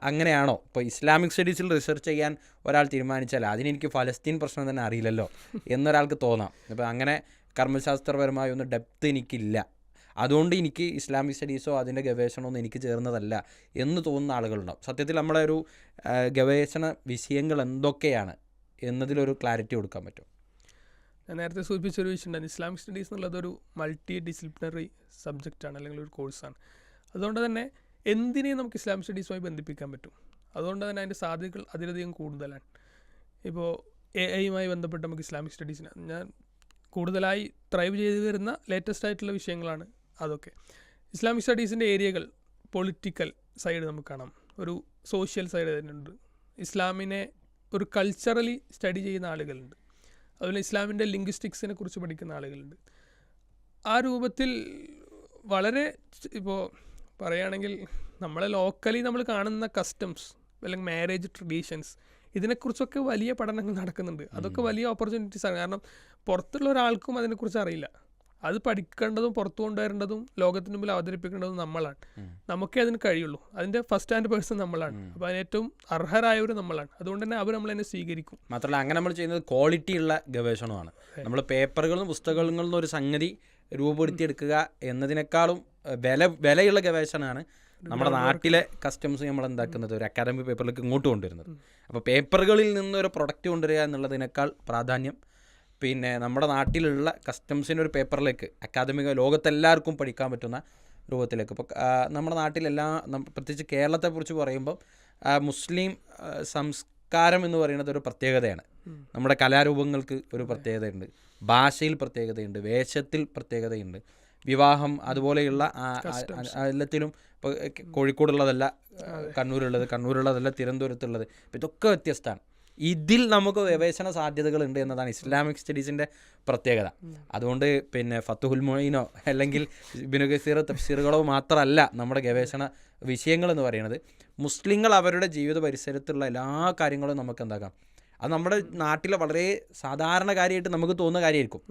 S2: അങ്ങനെയാണോ? ഇപ്പോൾ ഇസ്ലാമിക് സ്റ്റഡീസിൽ റിസർച്ച് ചെയ്യാൻ ഒരാൾ തീരുമാനിച്ചാൽ അതിനെനിക്ക് ഫലസ്തീൻ പ്രശ്നം തന്നെ അറിയില്ലല്ലോ എന്നൊരാൾക്ക് തോന്നാം. അപ്പോൾ അങ്ങനെ കർമ്മശാസ്ത്രപരമായ ഒന്ന് ഡെപ്ത് എനിക്കില്ല, അതുകൊണ്ട് എനിക്ക് ഇസ്ലാമിക് സ്റ്റഡീസോ അതിൻ്റെ ഗവേഷണമൊന്നും എനിക്ക് ചേർന്നതല്ല എന്ന് തോന്നുന്ന ആളുകളുണ്ടാവും. സത്യത്തിൽ നമ്മളെ ഒരു ഗവേഷണ വിഷയങ്ങൾ എന്തൊക്കെയാണ് എന്നതിലൊരു ക്ലാരിറ്റി കൊടുക്കാൻ പറ്റും.
S1: ഞാൻ നേരത്തെ സൂചിപ്പിച്ചൊരു വിഷയമുണ്ടായിരുന്നു, ഇസ്ലാമിക് സ്റ്റഡീസ് എന്നുള്ളതൊരു മൾട്ടി ഡിസിപ്ലിനറി സബ്ജക്റ്റാണ്, അല്ലെങ്കിൽ ഒരു കോഴ്സാണ്. അതുകൊണ്ട് തന്നെ എന്തിനേയും നമുക്ക് ഇസ്ലാമിക് സ്റ്റഡീസുമായി ബന്ധിപ്പിക്കാൻ പറ്റും. അതുകൊണ്ട് തന്നെ അതിൻ്റെ സാധ്യതകൾ അതിലധികം കൂടുതലാണ്. ഇപ്പോൾ AI ബന്ധപ്പെട്ട് നമുക്ക് ഇസ്ലാമിക് സ്റ്റഡീസിന് ഞാൻ കൂടുതലായി ത്രൈവ് ചെയ്ത് വരുന്ന ലേറ്റസ്റ്റ് ആയിട്ടുള്ള വിഷയങ്ങളാണ് അതൊക്കെ. ഇസ്ലാമിക് സ്റ്റഡീസിൻ്റെ ഏരിയകൾ പൊളിറ്റിക്കൽ സൈഡ് നമുക്ക് കാണാം, ഒരു സോഷ്യൽ സൈഡ് തന്നെയുണ്ട്, ഇസ്ലാമിനെ ഒരു കൾച്ചറലി സ്റ്റഡി ചെയ്യുന്ന ആളുകളുണ്ട്, അതുപോലെ ഇസ്ലാമിൻ്റെ ലിംഗ്വിസ്റ്റിക്സിനെ കുറിച്ച് പഠിക്കുന്ന ആളുകളുണ്ട്. ആ രൂപത്തിൽ വളരെ ഇപ്പോൾ പറയുകയാണെങ്കിൽ നമ്മളെ ലോക്കലി നമ്മൾ കാണുന്ന കസ്റ്റംസ് അല്ലെങ്കിൽ മാരേജ് ട്രഡീഷൻസ് ഇതിനെക്കുറിച്ചൊക്കെ വലിയ പഠനങ്ങൾ നടക്കുന്നുണ്ട്. അതൊക്കെ വലിയ ഓപ്പർച്യൂണിറ്റീസാണ്. കാരണം പുറത്തുള്ള ഒരാൾക്കും അതിനെക്കുറിച്ച് അറിയില്ല. അത് പഠിക്കേണ്ടതും പുറത്തു കൊണ്ടുവരേണ്ടതും ലോകത്തിന് മുമ്പിൽ അവതരിപ്പിക്കേണ്ടതും നമ്മളാണ്. നമുക്കേ അതിന് കഴിയുള്ളൂ. അതിൻ്റെ ഫസ്റ്റ് ഹാൻഡ് പേഴ്സൺ നമ്മളാണ്. അപ്പോൾ അതിന് ഏറ്റവും അർഹരായവർ നമ്മളാണ്. അതുകൊണ്ട് തന്നെ അവർ നമ്മളതിനെ സ്വീകരിക്കും.
S2: മാത്രമല്ല അങ്ങനെ നമ്മൾ ചെയ്യുന്നത് ക്വാളിറ്റി ഉള്ള ഗവേഷണമാണ്. നമ്മൾ പേപ്പറുകളും പുസ്തകങ്ങളിൽ നിന്നും ഒരു സംഗതി രൂപപ്പെടുത്തിയെടുക്കുക എന്നതിനേക്കാളും വിലയുള്ള ഗവേഷണമാണ് നമ്മുടെ നാട്ടിലെ കസ്റ്റംസ് നമ്മൾ എന്താക്കുന്നത്, ഒരു അക്കാദമിക് പേപ്പറിലേക്ക് ഇങ്ങോട്ട് കൊണ്ടുവരുന്നത്. അപ്പോൾ പേപ്പറുകളിൽ നിന്നൊരു പ്രൊഡക്റ്റ് കൊണ്ടുവരിക എന്നുള്ളതിനേക്കാൾ പ്രാധാന്യം പിന്നെ നമ്മുടെ നാട്ടിലുള്ള കസ്റ്റംസിൻ്റെ ഒരു പേപ്പറിലേക്ക് അക്കാദമിക ലോകത്തെല്ലാവർക്കും പഠിക്കാൻ പറ്റുന്ന രൂപത്തിലേക്ക്. ഇപ്പോൾ നമ്മുടെ നാട്ടിലെല്ലാ പ്രത്യേകിച്ച് കേരളത്തെക്കുറിച്ച് പറയുമ്പം മുസ്ലിം സംസ്കാരം എന്ന് പറയുന്നത് ഒരു പ്രത്യേകതയാണ്. നമ്മുടെ കലാരൂപങ്ങൾക്ക് ഒരു പ്രത്യേകതയുണ്ട്, ഭാഷയിൽ പ്രത്യേകതയുണ്ട്, വേഷത്തിൽ പ്രത്യേകതയുണ്ട്, വിവാഹം അതുപോലെയുള്ള എല്ലാത്തിലും. ഇപ്പോൾ കോഴിക്കോടുള്ളതല്ല കണ്ണൂരുള്ളത്, കണ്ണൂരുള്ളതല്ല തിരുവനന്തപുരത്തുള്ളത്. അപ്പോൾ ഇതൊക്കെ വ്യത്യസ്തമാണ്. ഇതിൽ നമുക്ക് ഗവേഷണ സാധ്യതകളുണ്ട് എന്നതാണ് ഇസ്ലാമിക് സ്റ്റഡീസിൻ്റെ പ്രത്യേകത. അതുകൊണ്ട് പിന്നെ ഫത്തുഹുൽ മൊയ്നോ അല്ലെങ്കിൽ ഇബ്നു കസീർ തഫ്സീറുകളോ മാത്രമല്ല നമ്മുടെ ഗവേഷണ വിഷയങ്ങളെന്ന് പറയുന്നത്. മുസ്ലിങ്ങൾ അവരുടെ ജീവിത പരിസരത്തുള്ള എല്ലാ കാര്യങ്ങളും നമുക്ക് എന്താക്കാം, അത് നമ്മുടെ നാട്ടിലെ വളരെ സാധാരണ കാര്യമായിട്ട് നമുക്ക് തോന്നുന്ന കാര്യമായിരിക്കും.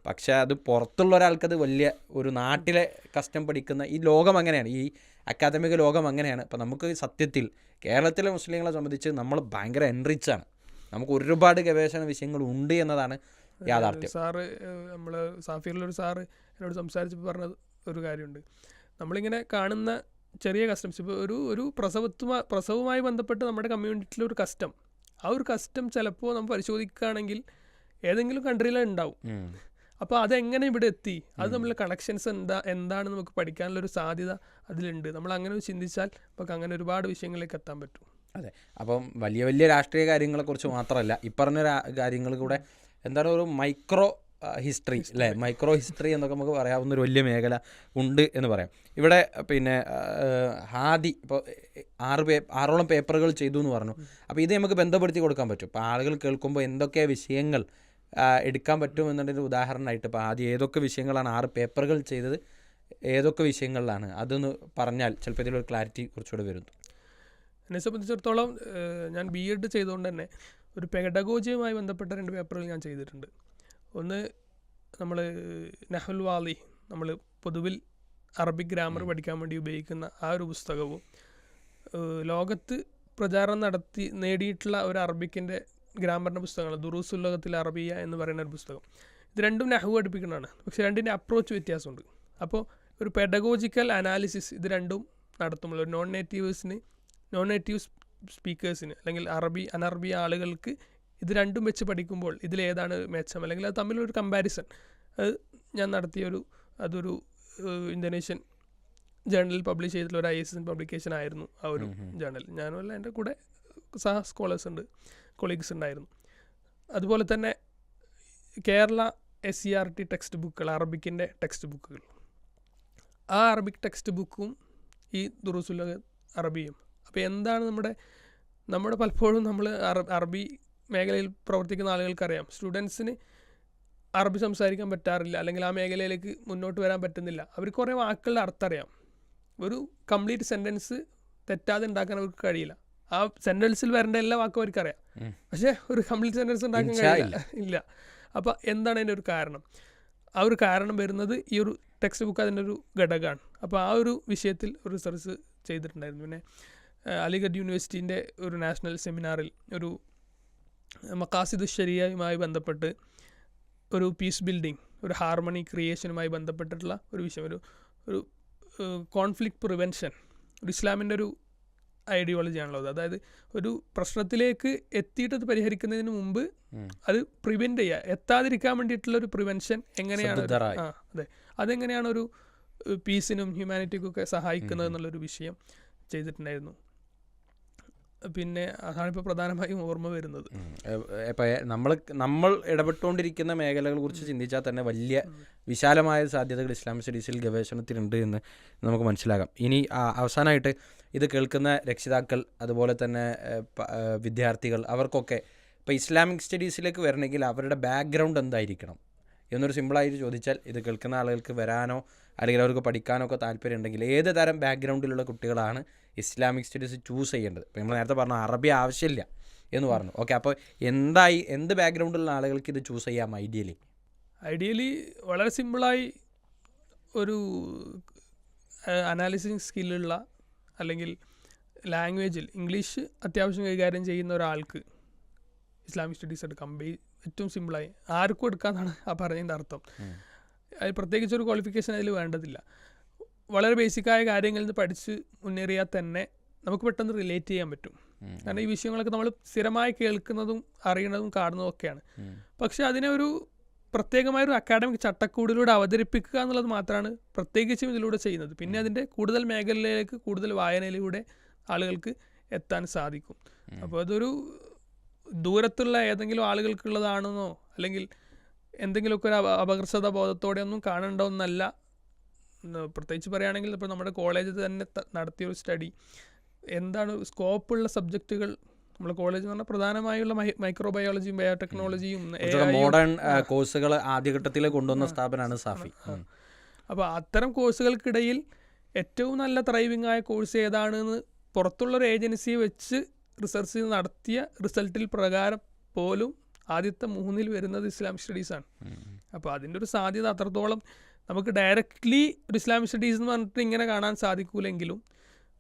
S2: പക്ഷേ അത് പുറത്തുള്ള ഒരാൾക്കത് വലിയ ഒരു നാട്ടിലെ കസ്റ്റം പഠിക്കുന്ന ഈ ലോകം അങ്ങനെയാണ്, ഈ അക്കാദമിക ലോകം അങ്ങനെയാണ്. അപ്പോൾ നമുക്ക് സത്യത്തിൽ കേരളത്തിലെ മുസ്ലിങ്ങളെ സംബന്ധിച്ച് നമ്മൾ ഭയങ്കര എൻറിച്ചാണ്, നമുക്ക് ഒരുപാട് ഗവേഷണ വിഷയങ്ങൾ ഉണ്ട് എന്നതാണ് യാഥാർത്ഥ്യം.
S1: സാറ് നമ്മൾ സാഫിറിലൊരു സാറ് എന്നോട് സംസാരിച്ചപ്പോൾ പറഞ്ഞത് ഒരു കാര്യമുണ്ട്. നമ്മളിങ്ങനെ കാണുന്ന ചെറിയ കസ്റ്റംസ്, ഇപ്പോൾ ഒരു പ്രസവവുമായി ബന്ധപ്പെട്ട് നമ്മുടെ കമ്മ്യൂണിറ്റിയിലൊരു കസ്റ്റം, ആ ഒരു കസ്റ്റം ചിലപ്പോൾ നമ്മൾ പരിശോധിക്കുകയാണെങ്കിൽ ഏതെങ്കിലും കൺട്രിയിലും ഉണ്ടാവും. അപ്പോൾ അതെങ്ങനെ ഇവിടെ എത്തി, അത് തമ്മിലുള്ള കണക്ഷൻസ് എന്താണ് നമുക്ക് പഠിക്കാനുള്ളൊരു സാധ്യത അതിലുണ്ട്. നമ്മൾ അങ്ങനെ ചിന്തിച്ചാൽ നമുക്ക് അങ്ങനെ ഒരുപാട് വിഷയങ്ങളിലേക്ക് എത്താൻ പറ്റും.
S2: അതെ, അപ്പം വലിയ വലിയ രാഷ്ട്രീയ കാര്യങ്ങളെക്കുറിച്ച് മാത്രമല്ല ഈ പറഞ്ഞ കാര്യങ്ങൾ കൂടെ എന്താണ് ഒരു മൈക്രോ ഹിസ്റ്ററി അല്ലേ, മൈക്രോ ഹിസ്റ്ററി എന്നൊക്കെ നമുക്ക് പറയാവുന്നൊരു വലിയ മേഖല ഉണ്ട് എന്ന് പറയാം. ഇവിടെ പിന്നെ ഹാദി ഇപ്പോൾ 6ഓളം പേപ്പറുകൾ ചെയ്തു എന്ന് പറഞ്ഞു. അപ്പോൾ ഇത് നമുക്ക് ബന്ധപ്പെടുത്തി കൊടുക്കാൻ പറ്റും. ഇപ്പോൾ ആളുകൾ കേൾക്കുമ്പോൾ എന്തൊക്കെ വിഷയങ്ങൾ എടുക്കാൻ പറ്റും എന്നുള്ളൊരു ഉദാഹരണമായിട്ട് ഇപ്പോൾ ആദ്യം ഏതൊക്കെ വിഷയങ്ങളാണ് 6 പേപ്പറുകൾ ചെയ്തത്, ഏതൊക്കെ വിഷയങ്ങളിലാണ് അതൊന്ന് പറഞ്ഞാൽ ചിലപ്പോൾ ഇതിലൊരു ക്ലാരിറ്റി കുറച്ചുകൂടെ വരുന്നു.
S1: എന്നെ സംബന്ധിച്ചിടത്തോളം ഞാൻ BEd ചെയ്തുകൊണ്ട് തന്നെ ഒരു പെഡഗോജിയുമായി ബന്ധപ്പെട്ട 2 പേപ്പറുകൾ ഞാൻ ചെയ്തിട്ടുണ്ട്. ഒന്ന് നമ്മൾ നഹ്വുൽ വാളി, നമ്മൾ പൊതുവിൽ അറബിക് ഗ്രാമർ പഠിക്കാൻ വേണ്ടി ഉപയോഗിക്കുന്ന ആ ഒരു പുസ്തകവും ലോകത്ത് പ്രചാരണം നേടിയിട്ടുള്ള ഒരു അറബിക്കിൻ്റെ ഗ്രാമറിൻ്റെ പുസ്തകമാണ് ദുറൂസുൽ അറബിയ എന്ന് പറയുന്ന ഒരു പുസ്തകം. ഇത് രണ്ടും നഹ്വ് പഠിപ്പിക്കുന്നതാണ്, പക്ഷേ രണ്ടിൻ്റെ അപ്രോച്ച് വ്യത്യാസമുണ്ട്. അപ്പോൾ ഒരു പെഡഗോജിക്കൽ അനാലിസിസ് ഇത് രണ്ടും നടത്തുമ്പോൾ ഒരു നോൺ നേറ്റീവ് സ്പീക്കേഴ്സിന് അല്ലെങ്കിൽ അനറബി ആളുകൾക്ക് ഇത് രണ്ടും വെച്ച് പഠിക്കുമ്പോൾ ഇതിലേതാണ് മെച്ചം, അല്ലെങ്കിൽ അത് തമ്മിലൊരു കമ്പാരിസൺ അത് ഞാൻ അതൊരു ഇന്തോനേഷ്യൻ ജേർണലിൽ പബ്ലിഷ് ചെയ്തിട്ടുള്ള ഒരു ISSN പബ്ലിക്കേഷൻ ആയിരുന്നു ആ ഒരു ജേർണൽ. ഞാനുമല്ല, എൻ്റെ കൂടെ സ്കോളേഴ്സ് ഉണ്ട്, കൊളീഗ്സ് ഉണ്ടായിരുന്നു. അതുപോലെ തന്നെ കേരള SCERT ടെക്സ്റ്റ് ബുക്കുകൾ, അറബിക്കിൻ്റെ ടെക്സ്റ്റ് ബുക്കുകൾ, ആ അറബിക് ടെക്സ്റ്റ് ബുക്കും ഈ ദുറൂസുൽ അറബിയും. അപ്പോൾ എന്താണ് നമ്മുടെ പലപ്പോഴും നമ്മൾ അറബി മേഖലയിൽ പ്രവർത്തിക്കുന്ന ആളുകൾക്കറിയാം, സ്റ്റുഡൻസിന് അറബി സംസാരിക്കാൻ പറ്റാറില്ല, അല്ലെങ്കിൽ ആ മേഖലയിലേക്ക് മുന്നോട്ട് വരാൻ പറ്റുന്നില്ല. അവർക്ക് കുറേ വാക്കുകളുടെ അർത്ഥം അറിയാം, ഒരു കംപ്ലീറ്റ് സെൻറ്റൻസ് തെറ്റാതെ ഉണ്ടാക്കാൻ അവർക്ക് കഴിയില്ല. ആ സെൻറ്റൻസിൽ വരേണ്ട എല്ലാ വാക്കും അവർക്കറിയാം, പക്ഷേ ഒരു കംപ്ലീറ്റ് സെൻറ്റൻസ് ഉണ്ടാക്കാൻ കഴിയില്ല ഇല്ല. അപ്പോൾ എന്താണ് അതിൻ്റെ ഒരു കാരണം? ആ ഒരു കാരണം വരുന്നത് ഈ ഒരു ടെക്സ്റ്റ് ബുക്ക് അതിൻ്റെ ഒരു ഘടകമാണ്. അപ്പോൾ ആ ഒരു വിഷയത്തിൽ ഒരു റിസർച്ച് ചെയ്തിട്ടുണ്ടായിരുന്നു. പിന്നെ അലിഗഡ് യൂണിവേഴ്സിറ്റീൻ്റെ ഒരു നാഷണൽ സെമിനാറിൽ ഒരു മഖാസിദ് ശരിയയുമായി ബന്ധപ്പെട്ട് ഒരു പീസ് ബിൽഡിംഗ്, ഒരു ഹാർമണി ക്രിയേഷനുമായി ബന്ധപ്പെട്ടിട്ടുള്ള ഒരു വിഷയം, ഒരു കോൺഫ്ലിക്റ്റ് പ്രിവെൻഷൻ, ഒരു ഇസ്ലാമിൻ്റെ ഒരു ഐഡിയോളജിയാണുള്ളത്. അതായത് ഒരു പ്രശ്നത്തിലേക്ക് എത്തിയിട്ട് അത് പരിഹരിക്കുന്നതിന് മുമ്പ് അത് പ്രിവെൻറ്റ് ചെയ്യുക, എത്താതിരിക്കാൻ വേണ്ടിയിട്ടുള്ള ഒരു പ്രിവെൻഷൻ എങ്ങനെയാണ്, അതെ, അതെങ്ങനെയാണ് ഒരു പീസിനും ഹ്യൂമാനിറ്റിക്കും ഒക്കെ സഹായിക്കുന്നത് എന്നുള്ളൊരു വിഷയം ചെയ്തിട്ടുണ്ടായിരുന്നു. പിന്നെ അതാണിപ്പോൾ പ്രധാനമായും ഓർമ്മ വരുന്നത്.
S2: ഇപ്പം നമ്മൾ ഇടപെട്ടുകൊണ്ടിരിക്കുന്ന മേഖലകളെ കുറിച്ച് ചിന്തിച്ചാൽ തന്നെ വലിയ വിശാലമായ സാധ്യതകൾ ഇസ്ലാമിക് സ്റ്റഡീസിൽ ഗവേഷണത്തിലുണ്ട് എന്ന് നമുക്ക് മനസ്സിലാക്കാം. ഇനി അവസാനമായിട്ട് ഇത് കേൾക്കുന്ന രക്ഷിതാക്കൾ, അതുപോലെ തന്നെ വിദ്യാർത്ഥികൾ, അവർക്കൊക്കെ ഇപ്പോൾ ഇസ്ലാമിക് സ്റ്റഡീസിലേക്ക് വരണമെങ്കിൽ അവരുടെ ബാക്ക്ഗ്രൗണ്ട് എന്തായിരിക്കണം എന്നൊരു സിമ്പിളായിട്ട് ചോദിച്ചാൽ, ഇത് കേൾക്കുന്ന ആളുകൾക്ക് വരാനോ അല്ലെങ്കിൽ അവർക്ക് പഠിക്കാനോ ഒക്കെ താല്പര്യം ഉണ്ടെങ്കിൽ ഏത് തരം ബാക്ക്ഗ്രൗണ്ടിലുള്ള കുട്ടികളാണ് ഇസ്ലാമിക് സ്റ്റഡീസ് ചൂസ് ചെയ്യേണ്ടത്? ഇപ്പോൾ നമ്മൾ നേരത്തെ പറഞ്ഞു അറബി ആവശ്യമില്ല എന്ന് പറഞ്ഞു. ഓക്കെ, അപ്പോൾ എന്ത് ബാക്ക്ഗ്രൗണ്ടിലുള്ള ആളുകൾക്ക് ഇത് ചൂസ് ചെയ്യാം? ഐഡിയലി
S1: വളരെ സിമ്പിളായി ഒരു അനാലിസിങ് സ്കില്ലുള്ള, അല്ലെങ്കിൽ ലാംഗ്വേജിൽ ഇംഗ്ലീഷ് അത്യാവശ്യം കൈകാര്യം ചെയ്യുന്ന ഒരാൾക്ക് ഇസ്ലാമിക് സ്റ്റഡീസ് എടുക്കാം. ഏറ്റവും സിമ്പിളായി ആർക്കും എടുക്കാമെന്നാണ് ആ പറഞ്ഞതിൻ്റെ അർത്ഥം. അത് പ്രത്യേകിച്ചൊരു ക്വാളിഫിക്കേഷൻ അതിൽ വേണ്ടതില്ല. വളരെ ബേസിക്കായ കാര്യങ്ങളിൽ നിന്ന് പഠിച്ച് മുന്നേറിയാൽ തന്നെ നമുക്ക് പെട്ടെന്ന് റിലേറ്റ് ചെയ്യാൻ പറ്റും. കാരണം ഈ വിഷയങ്ങളൊക്കെ നമ്മൾ സ്ഥിരമായി കേൾക്കുന്നതും അറിയുന്നതും കാണുന്നതും ഒക്കെയാണ്. പക്ഷെ അതിനെ ഒരു പ്രത്യേകമായൊരു അക്കാഡമിക് ചട്ടക്കൂടിലൂടെ അവതരിപ്പിക്കുക എന്നുള്ളത് മാത്രമാണ് പ്രത്യേകിച്ചും ഇതിലൂടെ ചെയ്യുന്നത്. പിന്നെ അതിൻ്റെ കൂടുതൽ മേഖലയിലേക്ക് കൂടുതൽ വായനയിലൂടെ ആളുകൾക്ക് എത്താൻ സാധിക്കും. അപ്പോൾ അതൊരു ദൂരത്തുള്ള ഏതെങ്കിലും ആളുകൾക്കുള്ളതാണെന്നോ അല്ലെങ്കിൽ എന്തെങ്കിലുമൊക്കെ ഒരു അപകർഷത ബോധത്തോടെ ഒന്നും കാണേണ്ട ഒന്നല്ല. പ്രത്യേകിച്ച് പറയുകയാണെങ്കിൽ ഇപ്പോൾ നമ്മുടെ കോളേജിൽ തന്നെ നടത്തിയൊരു സ്റ്റഡി, എന്താണ് സ്കോപ്പുള്ള സബ്ജക്റ്റുകൾ നമ്മുടെ കോളേജ് എന്ന് പറഞ്ഞാൽ പ്രധാനമായുള്ള മൈക്രോബയോളജിയും ബയോടെക്നോളജിയും
S2: മോഡേൺ കോഴ്സുകൾ ആദ്യഘട്ടത്തിൽ കൊണ്ടുവന്ന സ്ഥാപനമാണ് സാഫി.
S1: അപ്പോൾ അത്തരം കോഴ്സുകൾക്കിടയിൽ ഏറ്റവും നല്ല ത്രൈവിംഗ് ആയ കോഴ്സ് ഏതാണെന്ന് പുറത്തുള്ളൊരു ഏജൻസിയെ വെച്ച് റിസർച്ച് നടത്തിയ റിസൾട്ടിൽ പ്രകാരം പോലും ആദ്യത്തെ 3 വരുന്നത് ഇസ്ലാമിക് സ്റ്റഡീസാണ്. അപ്പോൾ അതിൻ്റെ ഒരു സാധ്യത അത്രത്തോളം നമുക്ക് ഡയറക്റ്റ്ലി ഒരു ഇസ്ലാമിക് സ്റ്റഡീസ് എന്ന് പറഞ്ഞിട്ട് ഇങ്ങനെ കാണാൻ സാധിക്കൂലെങ്കിലും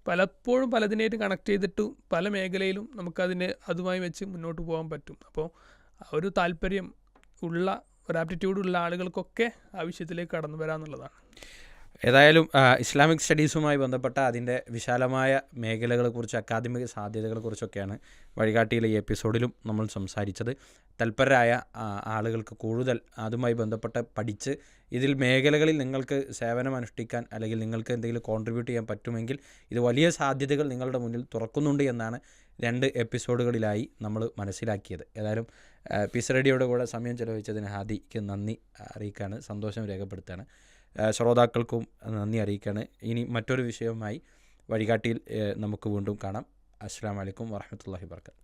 S1: പലപ്പോഴും പലതിനായിട്ട് കണക്ട് ചെയ്തിട്ടും പല മേഖലയിലും അതുമായി വെച്ച് മുന്നോട്ട് പോകാൻ പറ്റും. അപ്പോൾ ആ ഒരു താല്പര്യം ഉള്ള, ഒരു ആപ്റ്റിറ്റ്യൂഡുള്ള ആളുകൾക്കൊക്കെ ആ വിഷയത്തിലേക്ക് കടന്നു വരാമെന്നുള്ളതാണ്.
S2: ഏതായാലും ഇസ്ലാമിക് സ്റ്റഡീസുമായി ബന്ധപ്പെട്ട അതിൻ്റെ വിശാലമായ മേഖലകളെക്കുറിച്ച്, അക്കാദമിക സാധ്യതകളെക്കുറിച്ചൊക്കെയാണ് വഴികാട്ടിയിലെ ഈ എപ്പിസോഡിലും നമ്മൾ സംസാരിച്ചത്. തൽപരരായ ആളുകൾക്ക് കൂടുതൽ അതുമായി ബന്ധപ്പെട്ട് പഠിച്ച് ഇതിൽ മേഖലകളിൽ നിങ്ങൾക്ക് സേവനം അനുഷ്ഠിക്കാൻ അല്ലെങ്കിൽ നിങ്ങൾക്ക് എന്തെങ്കിലും കോൺട്രിബ്യൂട്ട് ചെയ്യാൻ പറ്റുമെങ്കിൽ ഇത് വലിയ സാധ്യതകൾ നിങ്ങളുടെ മുന്നിൽ തുറക്കുന്നുണ്ട് എന്നാണ് 2 എപ്പിസോഡുകളിലായി നമ്മൾ മനസ്സിലാക്കിയത്. ഏതായാലും പീസ് റേഡിയോയുടെ കൂടെ സമയം ചെലവഴിച്ചതിന് ഹാദിക്ക് നന്ദി അറിയിക്കുകയാണ്, സന്തോഷം രേഖപ്പെടുത്തുകയാണ്. ശ്രോതാക്കൾക്കും നന്ദി അറിയിക്കുകയാണ്. ഇനി മറ്റൊരു വിഷയവുമായി വഴികാട്ടിയിൽ നമുക്ക് വീണ്ടും കാണാം. അസ്സലാമു അലൈക്കും വറഹ്മത്തുള്ളാഹി വബറകാതുഹു.